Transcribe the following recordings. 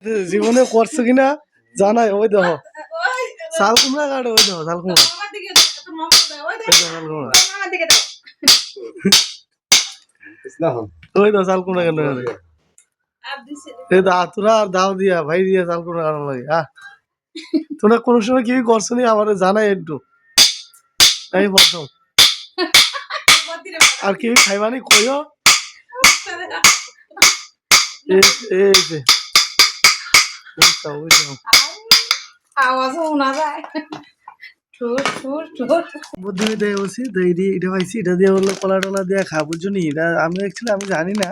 জীবনে করছো কিনা জানাই। ওই দেখো শাল কুমড়া কাটে, ওই দেখো শাল কুমড়া, ওই দেখো শাল কুমড়া কাটে। এই তো তোরা আর দাও দিয়া ভাই দিয়া শাল কুমড়া কাটানো লাগে। তোরা কোনো সময় কি করছো নি আমার জানাই একটু। এই প্রথম আর কি খাইবানি কইও। এই যে বুদ্ধি দেয় বলছি তো এটা পাইছি, এটা দিয়ে বললো কলা টলা দিয়ে খা, বুঝছো নি? এটা আমি অ্যাকচুয়ালি আমি জানি না,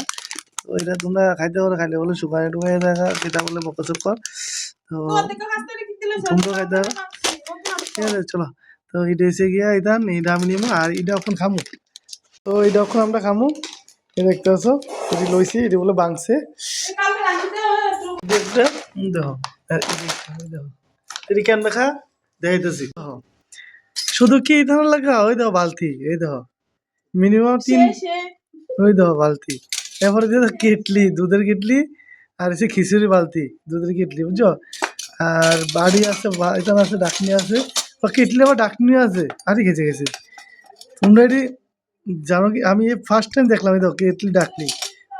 তো এটা তোমরা খাইতে পারো, খাইলে বলে শুকায় টুকায় দেখা সেটা বলে বকচক কর, তো তোমরা খাইতে পারো। ঠিক আছে চলো, তো এটা এসে গিয়া এটা এটা আমি নিবো আর এটা এখন খামু। তো এটা এখন আমরা খামু, দেখতে পাচ্ছ এটি লইছি, এটি বলে বাংছে দেখো এটি কেন দেখা দেখাইতেছি। শুধু কি এই ধরনের লাগা, ওই দেখো বালতি, এই দেখো মিনিমাম 3, ওই দেখো বালতি, এরপরে দেখো কেটলি, দুধের কেটলি, আর এসে খিচুড়ি বালতি, দুধের কেটলি, বুঝছো? আর বাড়ি আছে, এখানে আছে ডাকনি আছে, বা কেটলি আবার ডাকনি আছে, আরে গেছে গেছে। তোমরা এটি জানো কি? আমি ফার্স্ট টাইম দেখলাম, এই দেখো কেটলি ডাকনি,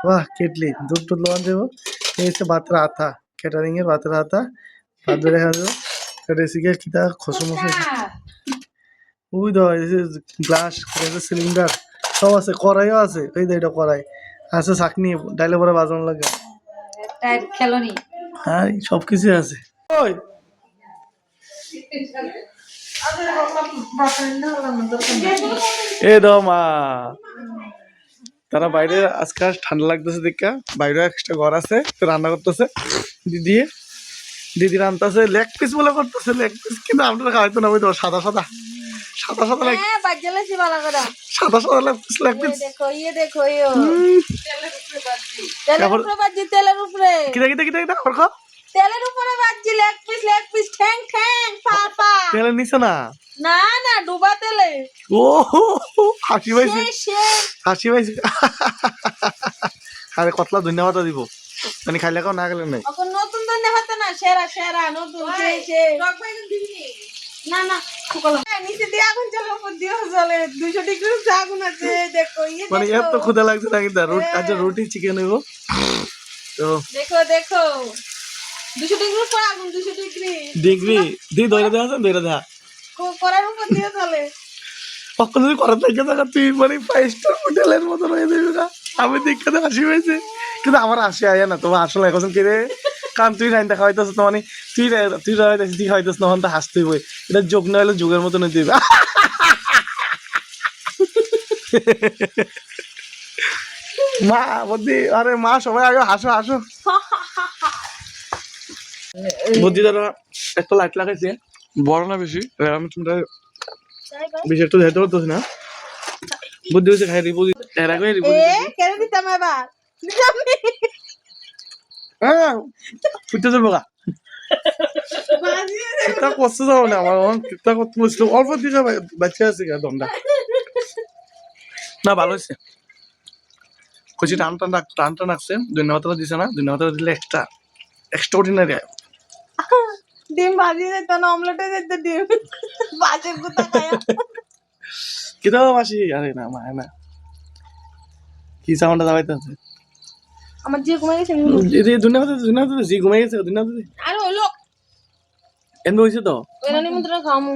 বাহ কেটলি, দুধ টুধ লোয়ান দেবো। এই হচ্ছে ভাতের আতা, ক্যাটারিং এর ভাতের আতা, ভাত ধরে দেখা যাবো। এটা এসে গিয়ে কিতা খসমসে, ওই দেখো গ্লাস, সিলিন্ডার সব আছে, কড়াইও আছে, এই যে এটা কড়াই আছে, চাকনি ডাইলে পরে বাজানো লাগে, হ্যাঁ সব কিছুই আছে। ওই এ দাও মা, তারা বাইরে আজকে ঠান্ডা লাগতেছে দেখা বাইরে এক্সট্রা ঘর আছে, তো রান্না করতেছে দিদি রান্তাছে লেগ পিস বলে করতেছে, লেগ পিস কিন্তু আমরা খাওয়াইতো না, ওই তো সাদা সাদা সাদা সাদা লেগ, সাদা সাদা লেগ পিস, লেগ পিস তেলের উপরে কিটা কিটা কিটা কিটা করো, তেলের উপরে ভাজি, লেগ পিস ঠ্যাং ঠ্যাং পা পা, তেলের নিচে না, না না ডুবা তেলে। ও হাসি পাইছে, হাসি পাইছে। আরে কতলা ধন্যবাদ দিব, মানে খাইলে কেউ না গেলে নাই, নতুন ধন্যবাদ না, সেরা সেরা নতুন না না নিচে দিয়ে আগুন জ্বলে, উপর দিয়ে জ্বলে, 200 ডিগ্রি আগুন আছে, দেখো মানে এত ক্ষুধা লাগছে না কিন্তু। আচ্ছা রুটি চিকেন হইব, তো দেখো দেখো 200 ডিগ্রি পর আগুন, 200 ডিগ্রি ডিগ্রি দি ধরে দেওয়া আছে, ধরে দেওয়া করার উপর দিয়ে চলে। কখন যদি করার থেকে থাকা তুই মানে 5 স্টার হোটেলের মতো হয়ে যাবে না। আমি দেখতে হাসি হয়েছে, কিন্তু আমার হাসি আয় না, তোমার আসলে এখন কি রে, কারণ তুই রাইন দেখা হইতেছ না, মানে তুই তুই খাইতেছ না, তো হাসতেই বই, এটা যোগ না হলে যুগের মতো নিতে দিবে। মা বুদ্ধি, আরে মা সবাই আগে হাসো হাসো। বুদ্ধি দাদা একটা লাইট লাগাইছে, বড় না বেশি, আমি তোমরা বেশি একটু দেখতে পারতেছি না। বুদ্ধি হচ্ছে খাই রিপোজ এর আগে রিপোজ কেন দিতাম এবার, হ্যাঁ ফুটতে যাবো গা, কিতা করতে যাবো না আমার, কিতা করতে বসলো অল্প দিকে বাচ্চা আছে গা দমটা, না ভালো হয়েছে কচি, টান টান টান টান রাখছে, ধন্যবাদ দিছে না, ধন্যবাদ দিলে এক্সট্রা এক্সট্রাঅর্ডিনারি। ডিম ভাজি যেত না, অমলেটে যেত, ডিম ভাজি গুতা খায়া কিতা মাসি, আরে না মা না কি সাউন্ডটা দাবাইতে আছে, আমার জি ঘুমাই গেছে, এই ধন্যবাদ জি ঘুমাই গেছে, ধন্যবাদ আরে হলো এমন হইছে তো ওই রানী মন্ত্র খামু।